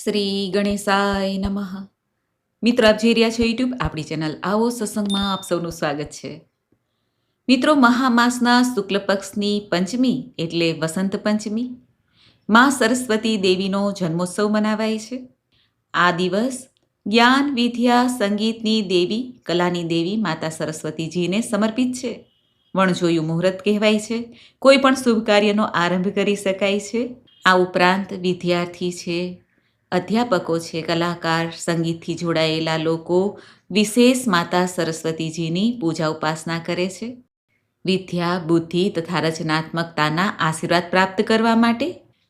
શ્રી ગણેશાય નમઃ. મિત્રો, આપ જોઈ રહ્યા છો યુટ્યુબ આપણી ચેનલ આવો સત્સંગમાં આપ સૌનું સ્વાગત છે. મિત્રો, મહામાસના શુક્લ પક્ષની પંચમી એટલે વસંત પંચમી માં સરસ્વતી દેવીનો જન્મોત્સવ મનાવાય છે. આ દિવસ જ્ઞાન, વિદ્યા, સંગીતની દેવી, કલાની દેવી માતા સરસ્વતીજીને સમર્પિત છે. વણજોયું મુહૂર્ત કહેવાય છે. કોઈ પણ શુભ કાર્યનો આરંભ કરી શકાય છે. આ ઉપરાંત વિદ્યાર્થી છે, અધ્યાપકો છે, કલાકાર, સંગીતથી જોડાયેલા લોકો વિશેષ માતા સરસ્વતીજીની પૂજા ઉપાસના કરે છે. વિદ્યા, બુદ્ધિ તથા રચનાત્મકતાના આશીર્વાદ પ્રાપ્ત કરવા માટે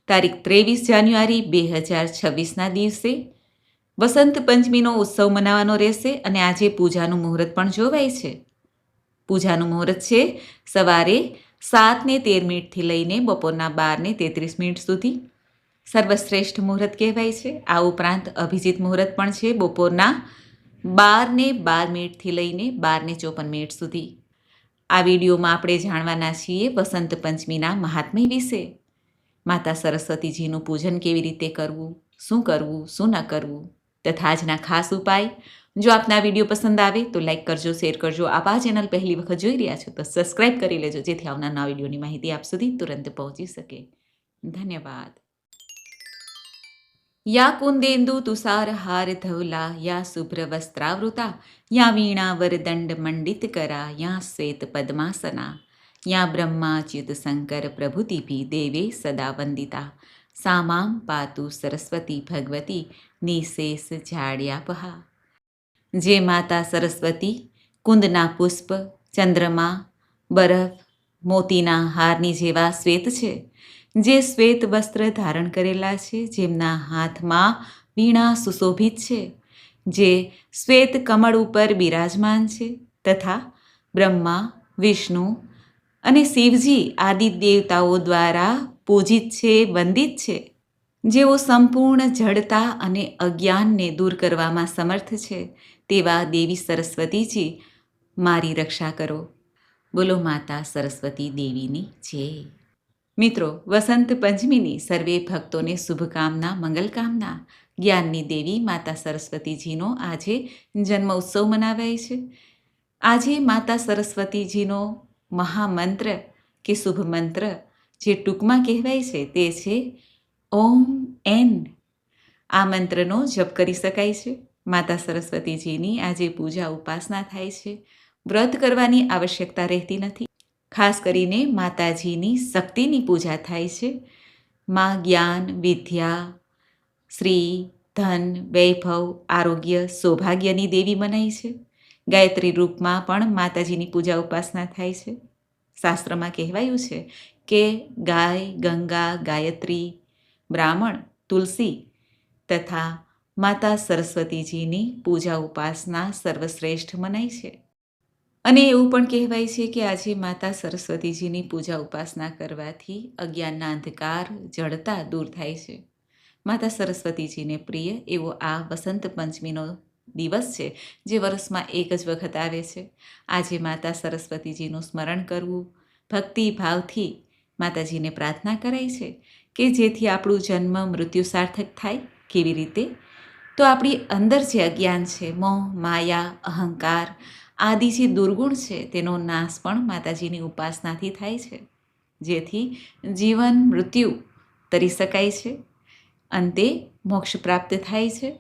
તારીખ 23 જાન્યુઆરી 2026ના દિવસે વસંત પંચમીનો ઉત્સવ મનાવવાનો રહેશે અને આજે પૂજાનું મુહૂર્ત પણ જોવાય છે. પૂજાનું મુહૂર્ત છે સવારે 7:13 લઈને બપોરના 12:33 સુધી. સર્વશ્રેષ્ઠ મુહૂર્ત કહેવાય છે. આ ઉપરાંત અભિજીત મુહૂર્ત પણ છે બપોરના 12:12 લઈને 12:54 સુધી. આ વિડીયોમાં આપણે જાણવાના છીએ વસંત પંચમીના મહાત્મ્ય વિશે. માતા સરસ્વતીજીનું પૂજન કેવી રીતે કરવું, શું ન કરવું તથા આજના ખાસ ઉપાય. જો આપને આ વિડીયો પસંદ આવે તો લાઈક કરજો, શેર કરજો. આપ આ ચેનલ પહેલી વખત જોઈ રહ્યા છો તો સબસ્ક્રાઈબ કરી લેજો, જેથી આવનાર વિડીયોની માહિતી આપ સુધી તુરંત પહોંચી શકે. ધન્યવાદ. યા કુંદેન્દુ તુષારહાર ધવલા, યા શુભ્રવસ્ત્રાવૃતા, યા વીણા વરદંડ મંડિત કરા, યા શ્વેત પદ્માસના, યા બ્રહ્માચ્યુત શંકર પ્રભૃતિભિ દેવે સદા વંદિતા, સા માં પાતુ સરસ્વતી ભગવતી નિશેષ જાડ્યાપહા. જે માતા સરસ્વતી કુંદના પુષ્પ, ચંદ્રમા, બરફ, મોતીના હારની જેવા શ્વેત છે, જે શ્વેત વસ્ત્ર ધારણ કરેલા છે, જેમના હાથમાં વીણા સુશોભિત છે, જે શ્વેત કમળ ઉપર બિરાજમાન છે તથા બ્રહ્મા, વિષ્ણુ અને શિવજી આદિ દેવતાઓ દ્વારા પૂજિત છે, વંદિત છે, જેઓ સંપૂર્ણ જડતા અને અજ્ઞાનને દૂર કરવામાં સમર્થ છે, તેવા દેવી સરસ્વતીજી મારી રક્ષા કરો. બોલો માતા સરસ્વતી દેવીની જય. મિત્રો, વસંત પંચમીની સર્વે ભક્તોને શુભકામના, મંગલકામના. જ્ઞાનની દેવી માતા સરસ્વતીજીનો આજે જન્મ ઉત્સવ મનાવાય છે. આજે માતા સરસ્વતીજીનો મહામંત્ર કે શુભ મંત્ર જે ટૂંકમાં કહેવાય છે તે છે ઓમ એન. આ મંત્રનો જપ કરી શકાય છે. માતા સરસ્વતીજીની આજે પૂજા ઉપાસના થાય છે. વ્રત કરવાની આવશ્યકતા રહેતી નથી. ખાસ કરીને માતાજીની શક્તિની પૂજા થાય છે. માં જ્ઞાન, વિદ્યા, શ્રી, ધન, વૈભવ, આરોગ્ય, સૌભાગ્યની દેવી મનાય છે. ગાયત્રી રૂપમાં પણ માતાજીની પૂજા ઉપાસના થાય છે. શાસ્ત્રમાં કહેવાયું છે કે ગાય, ગંગા, ગાયત્રી, બ્રાહ્મણ, તુલસી તથા માતા સરસ્વતીજીની પૂજા ઉપાસના સર્વશ્રેષ્ઠ મનાય છે. અને એવું પણ કહેવાય છે કે આજે માતા સરસ્વતીજીની પૂજા ઉપાસના કરવાથી અજ્ઞાનના અંધકાર, જડતા દૂર થાય છે. માતા સરસ્વતીજીને પ્રિય એવો આ વસંત પંચમીનો દિવસ છે, જે વર્ષમાં એક જ વખત આવે છે. આજે માતા સરસ્વતીજીનું સ્મરણ કરવું, ભક્તિ ભાવથી માતાજીને પ્રાર્થના કરાય છે કે જેથી આપણું જન્મ મૃત્યુ સાર્થક થાય. કેવી રીતે? તો આપણી અંદર જે અજ્ઞાન છે, મોહ, માયા, અહંકાર આદિ જે દુર્ગુણ છે, તેનો નાશ પણ માતાજીની ઉપાસનાથી થાય છે, જેથી જીવન મૃત્યુ તરી શકાય છે. અંતે મોક્ષ પ્રાપ્ત થાય છે.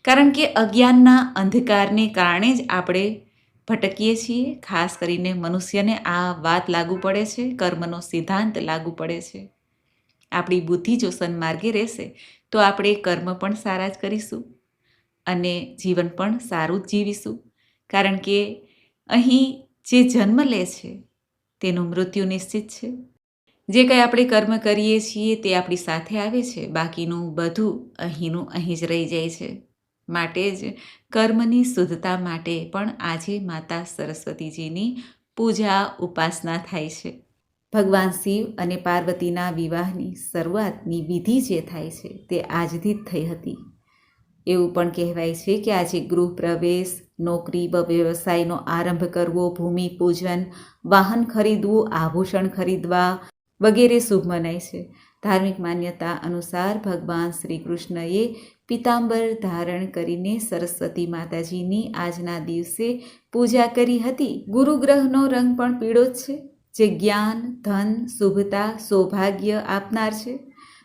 કારણ કે અજ્ઞાનના અંધકારને કારણે જ આપણે ભટકીએ છીએ. ખાસ કરીને મનુષ્યને આ વાત લાગુ પડે છે, કર્મનો સિદ્ધાંત લાગુ પડે છે. આપણી બુદ્ધિ જો સન્માર્ગે રહેશે તો આપણે કર્મ પણ સારા જ કરીશું અને જીવન પણ સારું જ જીવીશું. કારણ કે અહીં જે જન્મ લે છે તેનું મૃત્યુ નિશ્ચિત છે. જે કંઈ આપણે કર્મ કરીએ છીએ તે આપણી સાથે આવે છે, બાકીનું બધું અહીંનું અહીં જ રહી જાય છે. માટે જ કર્મની શુદ્ધતા માટે પણ આજે માતા સરસ્વતીજીની પૂજા ઉપાસના થાય છે. ભગવાન શિવ અને પાર્વતીના વિવાહની શરૂઆતની વિધિ જે થાય છે તે આજથી જ થઈ હતી. એવું પણ કહેવાય છે કે આજે ગૃહ પ્રવેશ, નોકરી, વ્યવસાયનો આરંભ કરવો, ભૂમિ પૂજન, વાહન ખરીદવું, આભૂષણ ખરીદવા વગેરે શુભ મનાય છે. ધાર્મિક માન્યતા અનુસાર ભગવાન શ્રી કૃષ્ણએ પિતાંબર ધારણ કરીને સરસ્વતી માતાજીની આજના દિવસે પૂજા કરી હતી. ગુરુગ્રહનો રંગ પણ પીળો જ છે, જે જ્ઞાન, ધન, શુભતા, સૌભાગ્ય આપનાર છે.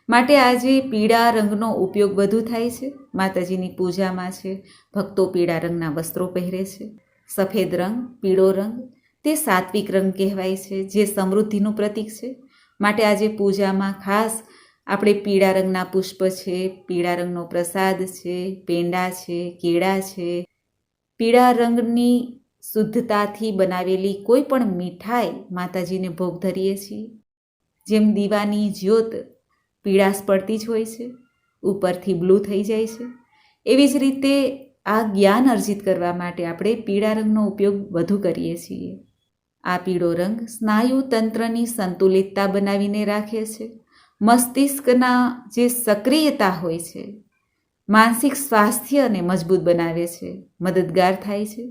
માટે આજે પીળા રંગનો ઉપયોગ વધુ થાય છે. માતાજીની પૂજામાં છે ભક્તો પીળા રંગના વસ્ત્રો પહેરે છે. સફેદ રંગ, પીળો રંગ તે સાત્વિક રંગ કહેવાય છે, જે સમૃદ્ધિનું પ્રતીક છે. માટે આજે પૂજામાં ખાસ આપણે પીળા રંગના પુષ્પ છે, પીળા રંગનો પ્રસાદ છે, પેંડા છે, કેળા છે, પીળા રંગની શુદ્ધતાથી બનાવેલી કોઈ પણ મીઠાઈ માતાજીને ભોગ ધરીએ છીએ. જેમ દીવાની જ્યોત પીળાશ પડતી જ હોય છે, ઉપરથી બ્લુ થઈ જાય છે, એવી જ રીતે આ જ્ઞાન અર્જિત કરવા માટે આપણે પીળા રંગનો ઉપયોગ વધુ કરીએ છીએ. આ પીળો રંગ સ્નાયુ તંત્રની સંતુલિતતા બનાવીને રાખે છે. મસ્તિષ્કના જે સક્રિયતા હોય છે, માનસિક સ્વાસ્થ્યને મજબૂત બનાવે છે, મદદગાર થાય છે.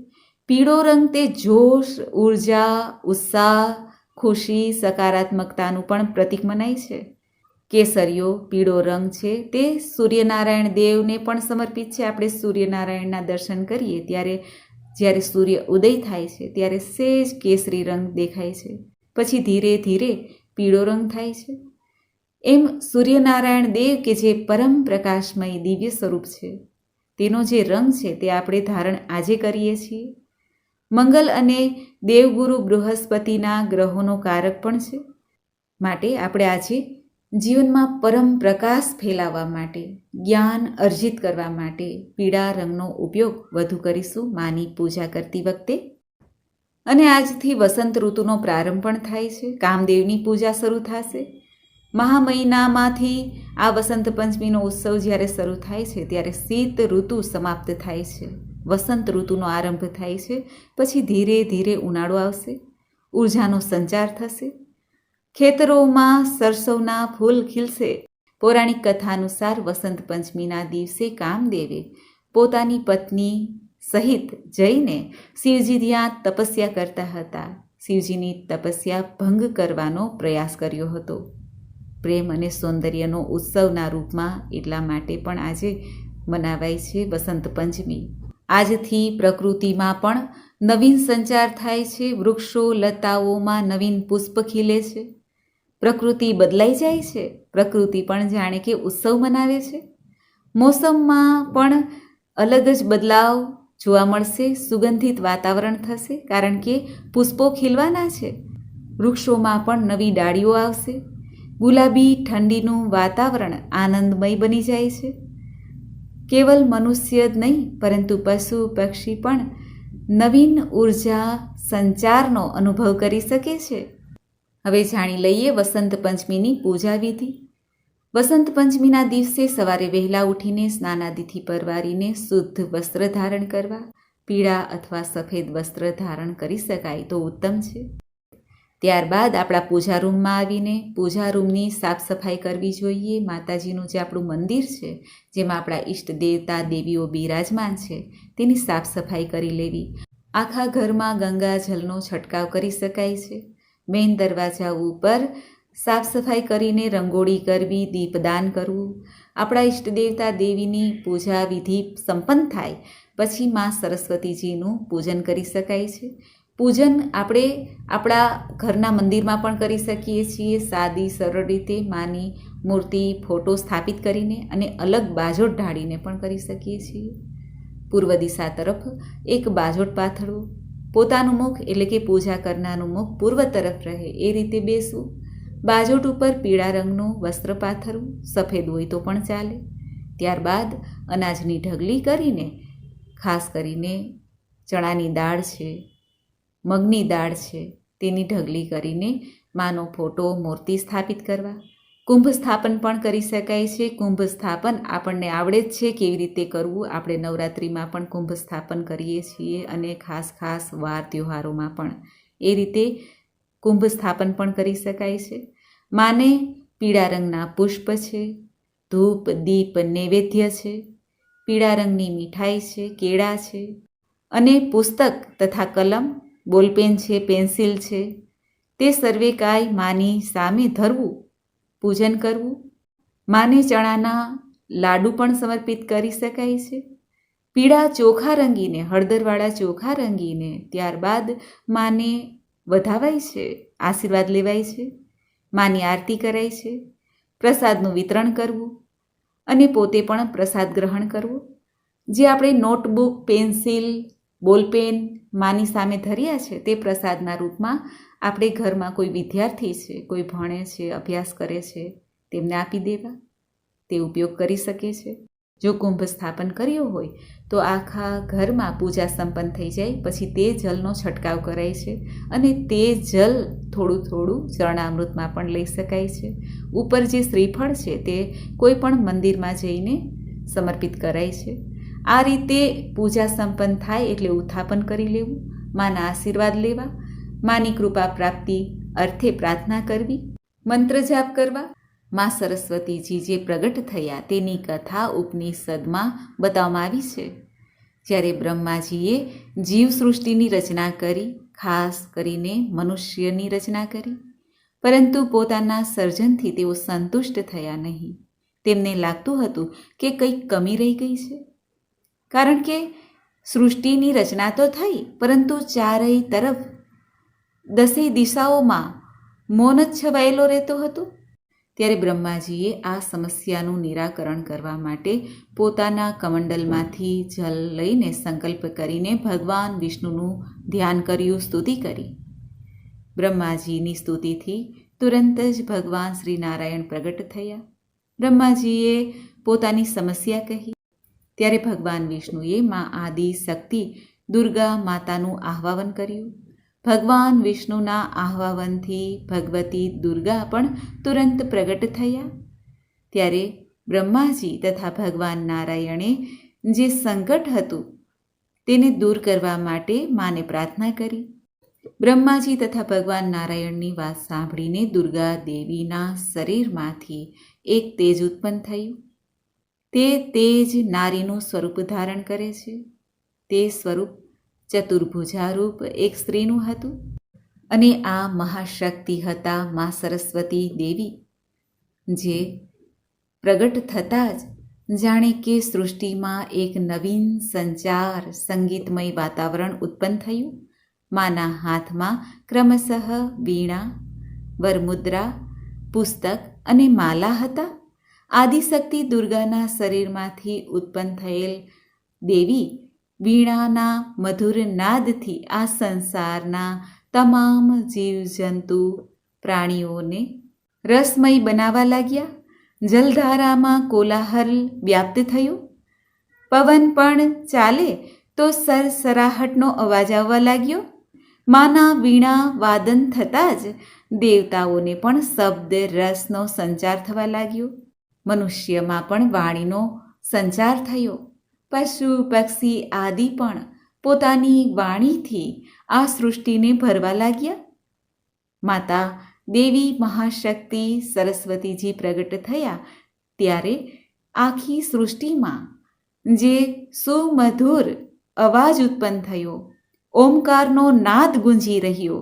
પીળો રંગ તે જોશ, ઉર્જા, ઉત્સાહ, ખુશી, સકારાત્મકતાનું પણ પ્રતીક મનાય છે. કેસરિયો પીળો રંગ છે તે સૂર્યનારાયણ દેવને પણ સમર્પિત છે. આપણે સૂર્યનારાયણના દર્શન કરીએ ત્યારે જ્યારે સૂર્ય ઉદય થાય છે ત્યારે સહેજ કેસરી રંગ દેખાય છે, પછી ધીરે ધીરે પીળો રંગ થાય છે. એમ સૂર્યનારાયણ દેવ કે જે પરમ પ્રકાશમય દિવ્ય સ્વરૂપ છે, તેનો જે રંગ છે તે આપણે ધારણ આજે કરીએ છીએ. મંગલ અને દેવગુરુ બૃહસ્પતિના ગ્રહોનો કારક પણ છે. માટે આપણે આજે જીવનમાં પરમ પ્રકાશ ફેલાવવા માટે, જ્ઞાન અર્જિત કરવા માટે પીળા રંગનો ઉપયોગ વધુ કરીશું માની પૂજા કરતી વખતે. અને આજથી વસંત ઋતુનો પ્રારંભ પણ થાય છે. કામદેવની પૂજા શરૂ થશે. મહા મહિનામાંથી આ વસંત પંચમીનો ઉત્સવ જ્યારે શરૂ થાય છે ત્યારે શીત ઋતુ સમાપ્ત થાય છે, વસંત ઋતુનો આરંભ થાય છે. પછી ધીરે ધીરે ઉનાળો આવશે, ઉર્જાનો સંચાર થશે, ખેતરોમાં સરસવના ફૂલ ખીલશે. પૌરાણિક કથા અનુસાર વસંત પંચમીના દિવસે કામદેવે પોતાની પત્ની સહિત જઈને શિવજી ત્યાં તપસ્યા કરતા હતા. શિવજીની તપસ્યા ભંગ કરવાનો પ્રયાસ કર્યો હતો. પ્રેમ અને સૌંદર્યનો ઉત્સવના રૂપમાં એટલા માટે પણ આજે મનાવાય છે વસંત પંચમી. આજથી પ્રકૃતિમાં પણ નવીન સંચાર થાય છે. વૃક્ષો લતાઓમાં નવીન પુષ્પ ખીલે છે. પ્રકૃતિ બદલાઈ જાય છે. પ્રકૃતિ પણ જાણે કે ઉત્સવ મનાવે છે. મોસમમાં પણ અલગ જ બદલાવ જોવા મળશે. સુગંધિત વાતાવરણ થશે, કારણ કે પુષ્પો ખીલવાના છે. વૃક્ષોમાં પણ નવી ડાળીઓ આવશે. ગુલાબી ઠંડીનું વાતાવરણ આનંદમય બની જાય છે. કેવલ મનુષ્ય જ નહીં, પરંતુ પશુ પક્ષી પણ નવીન ઉર્જા સંચારનો અનુભવ કરી શકે છે. હવે જાણી લઈએ વસંત પંચમીની પૂજા વિધિ. વસંત પંચમીના દિવસે સવારે વહેલા ઉઠીને સ્નાનાદિથી પરવારીને શુદ્ધ વસ્ત્ર ધારણ કરવા. પીળા અથવા સફેદ વસ્ત્ર ધારણ કરી શકાય તો ઉત્તમ છે. ત્યારબાદ આપણા પૂજા રૂમમાં આવીને પૂજા રૂમની સાફ સફાઈ કરવી જોઈએ. માતાજીનું જે આપણું મંદિર છે, જેમાં આપણા ઈષ્ટ દેવતા દેવીઓ બિરાજમાન છે, તેની સાફ સફાઈ કરી લેવી. આખા ઘરમાં ગંગાજળનો છંટકાવ કરી શકાય છે. મેઇન દરવાજા ઉપર સાફ સફાઈ કરીને રંગોળી કરવી, દીપદાન કરવું. આપણા ઈષ્ટ દેવતા દેવીની પૂજા વિધિ સંપન્ન થાય પછી મા સરસ્વતીજીનું પૂજન કરી શકાય છે. પૂજન આપણે આપણા ઘરના મંદિરમાં પણ કરી શકીએ છીએ. સાદી સરળ રીતે માની મૂર્તિ, ફોટો સ્થાપિત કરીને અને અલગ બાજોટ ઢાળીને પણ કરી શકીએ છીએ. પૂર્વ દિશા તરફ એક બાજોટ પાથરવું. પોતાનું મુખ એટલે કે પૂજા કરનારનું મુખ પૂર્વ તરફ રહે એ રીતે બેસવું. બાજોટ ઉપર પીળા રંગનું વસ્ત્ર પાથરવું, સફેદ હોય તો પણ ચાલે. ત્યારબાદ અનાજની ઢગલી કરીને, ખાસ કરીને ચણાની દાળ છે, મગની દાળ છે, તેની ઢગલી કરીને માનો ફોટો, મૂર્તિ સ્થાપિત કરવા. કુંભ સ્થાપન પણ કરી શકાય છે. કુંભ સ્થાપન આપણને આવડે જ છે કેવી રીતે કરવું. આપણે નવરાત્રિમાં પણ કુંભ સ્થાપન કરીએ છીએ અને ખાસ વાર તહેવારોમાં પણ એ રીતે કુંભ સ્થાપન પણ કરી શકાય છે. માને પીળા રંગના પુષ્પ છે, ધૂપ દીપ નૈવેદ્ય છે, પીળા રંગની મીઠાઈ છે, કેળા છે અને પુસ્તક તથા કલમ, બોલપેન છે, પેન્સિલ છે, તે સર્વે કાંઈ માની સામે ધરવું, પૂજન કરવું. માને ચણાના લાડુ પણ સમર્પિત કરી શકાય છે. પીળા ચોખા રંગીને, હળદરવાળા ચોખા રંગીને ત્યારબાદ માને વધાવાય છે, આશીર્વાદ લેવાય છે, માની આરતી કરાય છે, પ્રસાદનું વિતરણ કરવું અને પોતે પણ પ્રસાદ ગ્રહણ કરવો. જે આપણે નોટબુક, પેન્સિલ, બોલપેન માની સામે ધર્યા છે તે પ્રસાદના રૂપમાં આપણે ઘરમાં કોઈ વિદ્યાર્થી છે, કોઈ ભણે છે, અભ્યાસ કરે છે તેમને આપી દેવા. તે ઉપયોગ કરી શકે છે. જો કુંભ સ્થાપન કર્યો હોય તો આખા ઘરમાં પૂજા સંપન્ન થઈ જાય પછી તે જલનો છંટકાવ કરાય છે અને તે જલ થોડું થોડું ચરણામૃતમાં પણ લઈ શકાય છે. ઉપર જે શ્રીફળ છે તે કોઈ પણ મંદિરમાં જઈને સમર્પિત કરાય છે. આ રીતે પૂજા સંપન્ન થાય એટલે ઉત્થાપન કરી લેવું, માના આશીર્વાદ લેવા, માની કૃપા પ્રાપ્તિ અર્થે પ્રાર્થના કરવી, મંત્ર જાપ કરવા. મા સરસ્વતીજી જે પ્રગટ થયા તેની કથા ઉપનિષદમાં બતાવવામાં આવી છે. જ્યારે બ્રહ્માજીએ જીવસૃષ્ટિની રચના કરી, ખાસ કરીને મનુષ્યની રચના કરી, પરંતુ પોતાના સર્જનથી તેઓ સંતુષ્ટ થયા નહીં. તેમને લાગતું હતું કે કંઈક કમી રહી ગઈ છે, કારણ કે સૃષ્ટિની રચના તો થઈ, પરંતુ ચારેય તરફ 10 દિશાઓમાં મૌન જ છવાયેલો રહેતો હતો. ત્યારે બ્રહ્માજીએ આ સમસ્યાનું નિરાકરણ કરવા માટે પોતાના કમંડલમાંથી જલ લઈને સંકલ્પ કરીને ભગવાન વિષ્ણુનું ધ્યાન કર્યું, સ્તુતિ કરી. બ્રહ્માજીની સ્તુતિથી તુરંત જ ભગવાન શ્રી નારાયણ પ્રગટ થયા. બ્રહ્માજીએ પોતાની સમસ્યા કહી. ત્યારે ભગવાન વિષ્ણુએ મા આદિ શક્તિ દુર્ગા માતાનું આહ્વાન કર્યું. ભગવાન વિષ્ણુના આહ્વાનથી ભગવતી દુર્ગા પણ તુરંત પ્રગટ થયા. ત્યારે બ્રહ્માજી તથા ભગવાન નારાયણે જે સંકટ હતું તેને દૂર કરવા માટે માને પ્રાર્થના કરી. બ્રહ્માજી તથા ભગવાન નારાયણની વાત સાંભળીને દુર્ગા દેવીના શરીરમાંથી એક તેજ ઉત્પન્ન થયું. તે તેજ નારીનું સ્વરૂપ ધારણ કરે છે. તે સ્વરૂપ ચતુર્ભુજારૂપ એક સ્ત્રીનું હતું અને આ મહાશક્તિ હતા મા સરસ્વતી દેવી, જે પ્રગટ થતાં જ જાણે કે સૃષ્ટિમાં એક નવીન સંચાર, સંગીતમય વાતાવરણ ઉત્પન્ન થયું. માના હાથમાં ક્રમશઃ વીણા, વરમુદ્રા, પુસ્તક અને માલા હતા. આદિશક્તિ દુર્ગાના શરીરમાંથી ઉત્પન્ન થયેલ દેવી વીણાના મધુર નાદથી આ સંસારના તમામ જીવજંતુ પ્રાણીઓને રસમય બનાવવા લાગ્યા. જલધારામાં કોલાહલ વ્યાપ્ત થયો. પવન પણ ચાલે તો સરસરાહટનો અવાજ આવવા લાગ્યો. માના વીણા વાદન થતાં જ દેવતાઓને પણ શબ્દ રસનો સંચાર થવા લાગ્યો. મનુષ્યમાં પણ વાણીનો સંચાર થયો. પશુ પક્ષી આદિ પણ પોતાની વાણીથી આ સૃષ્ટિને ભરવા લાગ્યા. માતા દેવી મહાશક્તિ સરસ્વતીજી પ્રગટ થયા ત્યારે આખી સૃષ્ટિમાં જે સુમધુર અવાજ ઉત્પન્ન થયો, ઓમકારનો નાદ ગુંજી રહ્યો,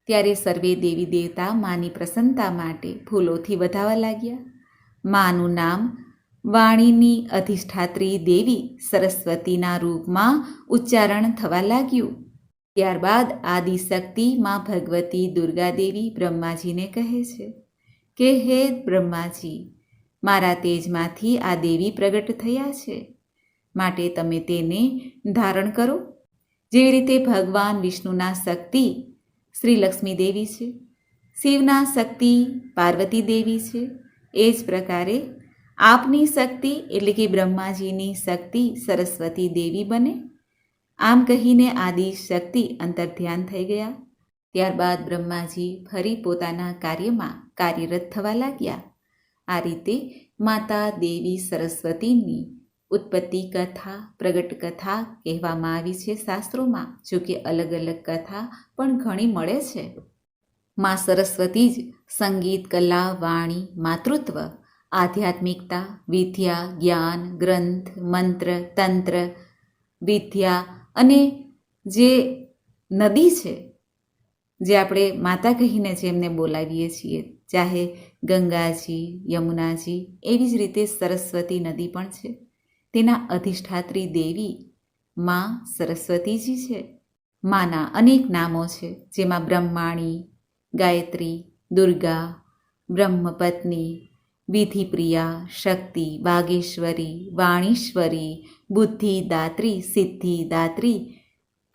ત્યારે સર્વે દેવી દેવતા માની પ્રસન્નતા માટે ફૂલોથી વધાવા લાગ્યા. માનું નામ વાણીની અધિષ્ઠાત્રી દેવી સરસ્વતીના રૂપમાં ઉચ્ચારણ થવા લાગ્યું. ત્યારબાદ આદિશક્તિ માં ભગવતી દુર્ગા દેવી બ્રહ્માજીને કહે છે કે હે બ્રહ્માજી, મારા તેજમાંથી આ દેવી પ્રગટ થયા છે, માટે તમે તેને ધારણ કરો. જેવી રીતે ભગવાન વિષ્ણુના શક્તિ શ્રી લક્ષ્મી દેવી છે, શિવના શક્તિ પાર્વતી દેવી છે, એ જ પ્રકારે આપની શક્તિ એટલે કે બ્રહ્માજીની શક્તિ સરસ્વતી દેવી બને. આમ કહીને આદિ શક્તિ અંતર્ધ્યાન થઈ ગયા. ત્યારબાદ બ્રહ્માજી ફરી પોતાના કાર્યમાં કાર્યરત થવા લાગ્યા. આ રીતે માતા દેવી સરસ્વતીની ઉત્પત્તિ કથા, પ્રગટ કથા કહેવામાં આવી છે શાસ્ત્રોમાં. જો કે અલગ અલગ કથા પણ ઘણી મળે છે. મા સરસ્વતી જ સંગીત, કલા, વાણી, માતૃત્વ, આધ્યાત્મિકતા, વિદ્યા, જ્ઞાન, ગ્રંથ, મંત્ર, તંત્ર, વિદ્યા અને જે નદી છે જે આપણે માતા કહીને જેમને બોલાવીએ છીએ, ચાહે ગંગાજી, યમુનાજી, એવી જ રીતે સરસ્વતી નદી પણ છે. તેના અધિષ્ઠાત્રી દેવી મા સરસ્વતીજી છે. માના અનેક નામો છે, જેમાં બ્રહ્માણી, ગાયત્રી, દુર્ગા, બ્રહ્મપત્ની, વિધિપ્રિયા, શક્તિ, બાગેશ્વરી, વાણીશ્વરી, બુદ્ધિદાત્રી, સિદ્ધિદાત્રી,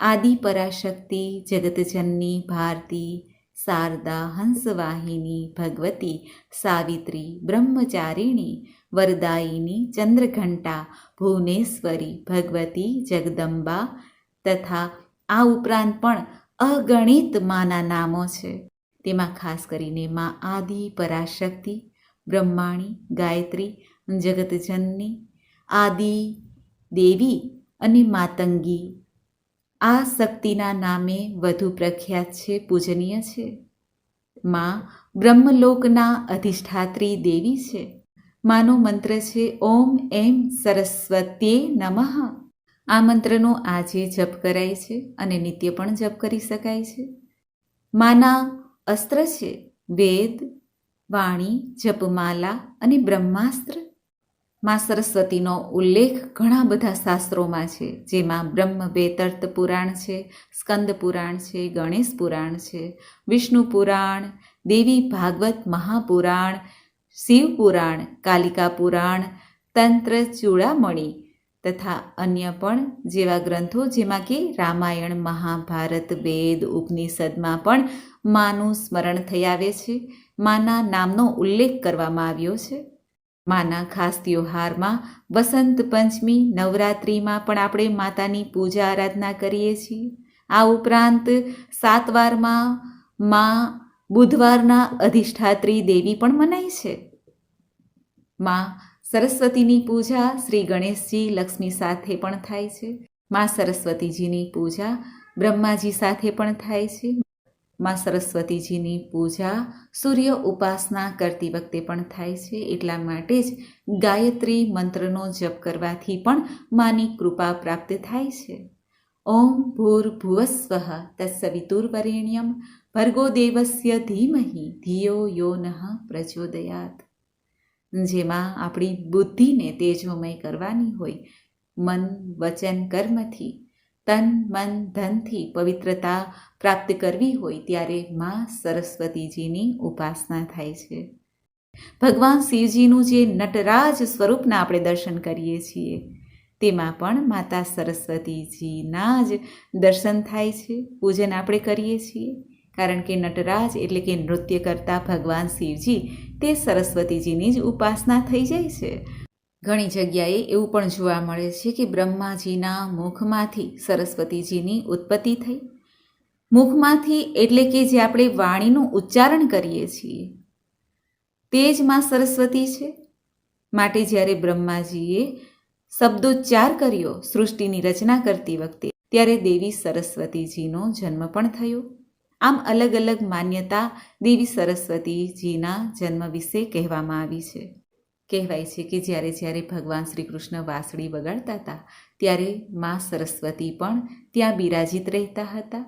આદિ પરાશક્તિ, જગતજનની, ભારતી, શારદા, હંસવાહિની, ભગવતી, સાવિત્રી, બ્રહ્મચારિણી, વરદાયિની, ચંદ્રઘંટા, ભુવનેશ્વરી, ભગવતી, જગદંબા તથા આ ઉપરાંત પણ અગણિત માના નામો છે. તેમાં ખાસ કરીને મા આદિ પરાશક્તિ, બ્રહ્માણી, ગાયત્રી, જગતજનની, આદિ દેવી અને માતંગી આ શક્તિના નામે વધુ પ્રખ્યાત છે, પૂજનીય છે. મા બ્રહ્મલોકના અધિષ્ઠાત્રી દેવી છે. માનો મંત્ર છે ઓમ એમ સરસ્વત્યે નમઃ. આ મંત્રનો આજે જપ કરાય છે અને નિત્ય પણ જપ કરી શકાય છે. માના અસ્ત્ર છે વેદ, વાણી, જપમાલા અને બ્રહ્માસ્ત્ર. મા સરસ્વતીનો ઉલ્લેખ ઘણા બધા શાસ્ત્રોમાં છે, જેમાં બ્રહ્મ વેતર્ત પુરાણ છે, સ્કંદ પુરાણ છે, ગણેશ પુરાણ છે, વિષ્ણુ પુરાણ, દેવી ભાગવત મહાપુરાણ, શિવ પુરાણ, કાલિકા પુરાણ, તંત્ર ચૂડામણી તથા અન્ય પણ જેવા ગ્રંથો, જેમાં કે રામાયણ, મહાભારત, વેદ, ઉપનિષદમાં પણ માનું સ્મરણ થઈ આવે છે. માના નામનો ઉલ્લેખ કરવામાં આવ્યો છે. માના ખાસ ત્યોહારમાં વસંત પંચમી, નવરાત્રિમાં પણ આપણે માતાની પૂજા આરાધના કરીએ છીએ. આ ઉપરાંત 7 વારમાં મા બુધવારના અધિષ્ઠાત્રી દેવી પણ મનાય છે. મા સરસ્વતીની પૂજા શ્રી ગણેશજી, લક્ષ્મી સાથે પણ થાય છે. મા સરસ્વતીજીની પૂજા બ્રહ્માજી સાથે પણ થાય છે. મા સરસ્વતીજીની પૂજા સૂર્ય ઉપાસના કરતી વખતે પણ થાય છે. એટલા માટે જ ગાયત્રી મંત્રનો જપ કરવાથી પણ માની કૃપા પ્રાપ્ત થાય છે. ઓમ ભૂર્ભુવસ્વઃ તત્સવિતુર્વરેણ્યમ ભર્ગો દેવસ્ય ધીમહિ ધિયો યો નઃ પ્રચોદયાત. જેમાં આપણી બુદ્ધિને તેજોમય કરવાની હોય, મન, વચન, કર્મથી, તન, મન, ધનથી પવિત્રતા પ્રાપ્ત કરવી હોય, ત્યારે મા સરસ્વતીજીની ઉપાસના થાય છે. ભગવાન શિવજીનું જે નટરાજ સ્વરૂપના આપણે દર્શન કરીએ છીએ, તેમાં પણ માતા સરસ્વતીજીના જ દર્શન થાય છે, પૂજન આપણે કરીએ છીએ. કારણ કે નટરાજ એટલે કે નૃત્ય કરતા ભગવાન શિવજી તે સરસ્વતીજીની જ ઉપાસના થઈ જાય છે. ઘણી જગ્યાએ એવું પણ જોવા મળે છે કે બ્રહ્માજીના મુખમાંથી સરસ્વતીજીની ઉત્પત્તિ થઈ. મુખમાંથી એટલે કે જે આપણે વાણીનું ઉચ્ચારણ કરીએ છીએ તે જ માં સરસ્વતી છે. માટે જ્યારે બ્રહ્માજીએ શબ્દોચ્ચાર કર્યો સૃષ્ટિની રચના કરતી વખતે, ત્યારે દેવી સરસ્વતીજીનો જન્મ પણ થયો. આમ અલગ અલગ માન્યતા દેવી સરસ્વતીજીના જન્મ વિશે કહેવામાં આવી છે. કહેવાય છે કે જ્યારે જ્યારે ભગવાન શ્રી કૃષ્ણ વાંસળી વગાડતા હતા, ત્યારે મા સરસ્વતી પણ ત્યાં બિરાજિત રહેતા હતા.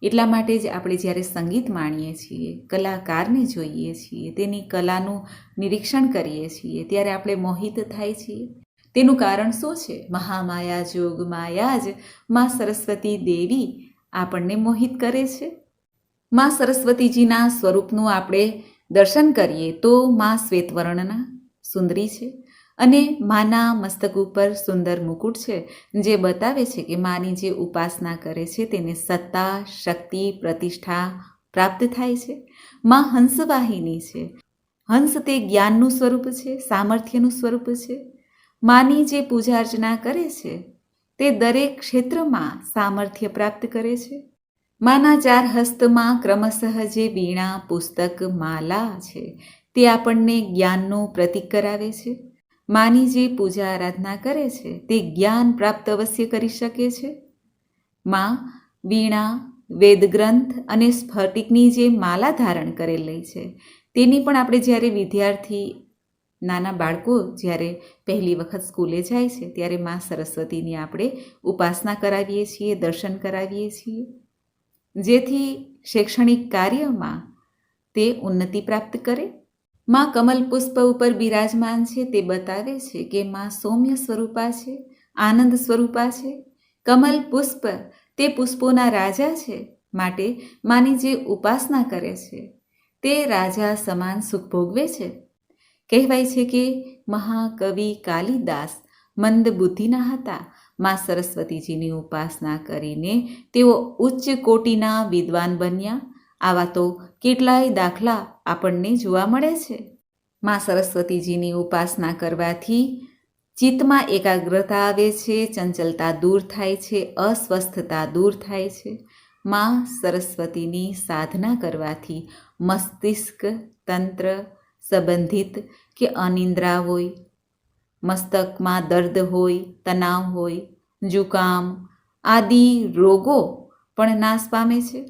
એટલા માટે જ આપણે જ્યારે સંગીત માણીએ છીએ, કલાકારને જોઈએ છીએ, તેની કલાનું નિરીક્ષણ કરીએ છીએ, ત્યારે આપણે મોહિત થાય છીએ. તેનું કારણ શું છે? મહામાયા જોગમાયા જ મા સરસ્વતી દેવી આપણને મોહિત કરે છે. મા સરસ્વતીજીના સ્વરૂપનું આપણે દર્શન કરીએ તો મા શ્વેતવર્ણના સુંદરી છે અને માના મસ્તક ઉપર સુંદર મુકુટ છે, જે બતાવે છે કે માની જે ઉપાસના કરે છે તેને સત્તા, શક્તિ, પ્રતિષ્ઠા પ્રાપ્ત થાય છે. મા હંસવાહિની છે. હંસ તે જ્ઞાનનું સ્વરૂપ છે, સામર્થ્યનું સ્વરૂપ છે. માની જે પૂજા અર્ચના કરે છે તે દરેક ક્ષેત્રમાં સામર્થ્ય પ્રાપ્ત કરે છે. માના 4 હસ્તમાં ક્રમશઃ જે વીણા, પુસ્તક, માલા છે તે આપણને જ્ઞાનનું પ્રતીક કરાવે છે. માની જે પૂજા આરાધના કરે છે તે જ્ઞાન પ્રાપ્ત અવશ્ય કરી શકે છે. મા વીણા, વેદગ્રંથ અને સ્ફટિકની જે માલા ધારણ કરેલી છે, તેની પણ આપણે જ્યારે વિદ્યાર્થી, નાના બાળકો જ્યારે પહેલી વખત સ્કૂલે જાય છે, ત્યારે મા સરસ્વતીની આપણે ઉપાસના કરાવીએ છીએ, દર્શન કરાવીએ છીએ, જેથી શૈક્ષણિક કાર્યમાં તે ઉન્નતિ પ્રાપ્ત કરે. માં કમલ પુષ્પ ઉપર બિરાજમાન છે તે બતાવે છે કે માં સૌમ્ય સ્વરૂપા છે, આનંદ સ્વરૂપા છે. કમલ પુષ્પ તે પુષ્પોના રાજા છે, માટે માની જે ઉપાસના કરે છે તે રાજા સમાન સુખ ભોગવે છે. કહેવાય છે કે મહાકવિ કાલિદાસ મંદ બુદ્ધિના હતા. માં સરસ્વતીજીની ઉપાસના કરીને તેઓ ઉચ્ચ કોટીના વિદ્વાન બન્યા. આવા તો કેટલાય દાખલા આપણને જોવા મળે છે. માં સરસ્વતીજીની ઉપાસના કરવાથી ચિત્તમાં એકાગ્રતા આવે છે, ચંચલતા દૂર થાય છે, અસ્વસ્થતા દૂર થાય છે. માં સરસ્વતીની સાધના કરવાથી મસ્તિષ્ક તંત્ર સંબંધિત કે અનિદ્રા હોય, મસ્તકમાં દર્દ હોય, તણાવ હોય, જુકામ આદિ રોગો પણ નાશ પામે છે.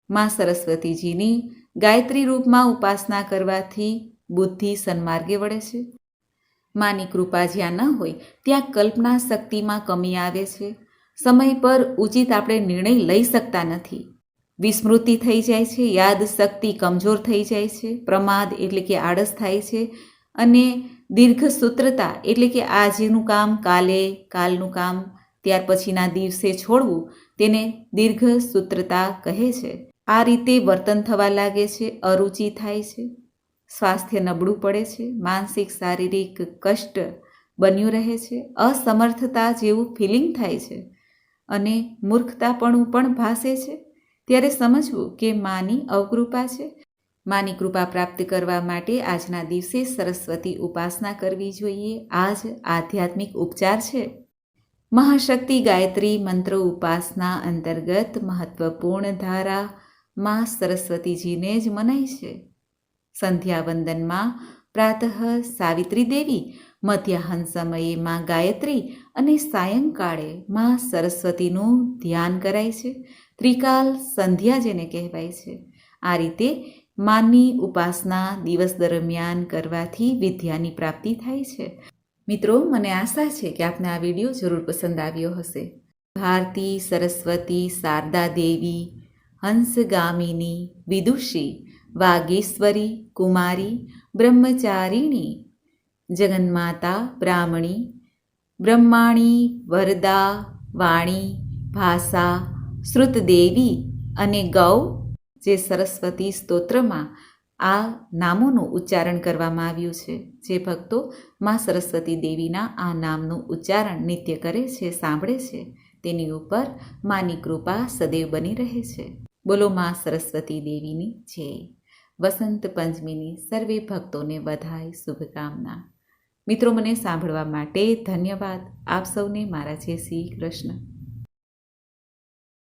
માં સરસ્વતીજીની ગાયત્રી રૂપમાં ઉપાસના કરવાથી બુદ્ધિ સન્માર્ગે વળે છે. માની કૃપા જ્યાં ન હોય ત્યાં કલ્પના શક્તિમાં કમી આવે છે. સમય પર ઉચિત આપણે નિર્ણય લઈ શકતા નથી. વિસ્મૃતિ થઈ જાય છે, યાદ શક્તિ કમજોર થઈ જાય છે, પ્રમાદ એટલે કે આળસ થાય છે, અને દીર્ઘસૂત્રતા એટલે કે આજનું કામ કાલે, કાલનું કામ ત્યાર પછીના દિવસે છોડવું તેને દીર્ઘસૂત્રતા કહે છે. આ રીતે વર્તન થવા લાગે છે, અરુચિ થાય છે, સ્વાસ્થ્ય નબળું પડે છે, માનસિક શારીરિક કષ્ટ બન્યું રહે છે, અસમર્થતા જેવું ફિલિંગ થાય છે અને મૂર્ખતાપણું પણ ભાસે છે. ત્યારે સમજવું કે માની અવકૃપા છે. માની કૃપા પ્રાપ્ત કરવા માટે આજના દિવસે સરસ્વતી ઉપાસના કરવી જોઈએ. આ જ આધ્યાત્મિક ઉપચાર છે. મહાશક્તિ ગાયત્રી મંત્ર ઉપાસના અંતર્ગત મહત્વપૂર્ણ ધારા માં સરસ્વતીજીને જ મનાય છે. સંધ્યા વંદનમાં પ્રાતઃ સાવિત્રી દેવી, મધ્યાહન સમયે માં ગાયત્રી અને સાયંકાળે માં સરસ્વતીનું ધ્યાન કરાય છે. ત્રિકાલ સંધ્યા જેને કહેવાય છે. આ રીતે માની ઉપાસના દિવસ દરમિયાન કરવાથી વિદ્યાની પ્રાપ્તિ થાય છે. મિત્રો, મને આશા છે કે આપને આ વિડીયો જરૂર પસંદ આવ્યો હશે. ભારતી, સરસ્વતી, શારદા દેવી, હંસગામિની, વિદુષી, વાગીશ્વરી, કુમારી, બ્રહ્મચારિણી, જગન્માતા, બ્રાહ્મણી, બ્રહ્માણી, વરદા, વાણી, ભાષા, શ્રુતદેવી અને ગૌ જે સરસ્વતી સ્તોત્રમાં આ નામોનું ઉચ્ચારણ કરવામાં આવ્યું છે. જે ભક્તો માં સરસ્વતી દેવીના આ નામનું ઉચ્ચારણ નિત્ય કરે છે, સાંભળે છે, તેની ઉપર માની કૃપા સદૈવ બની રહે છે. બોલો માં સરસ્વતી દેવીની જય. વસંત પંચમીની સર્વે ભક્તોને બધાય શુભકામના. મિત્રો, મને સાંભળવા માટે ધન્યવાદ. આપ સૌને મારા જય શ્રી કૃષ્ણ.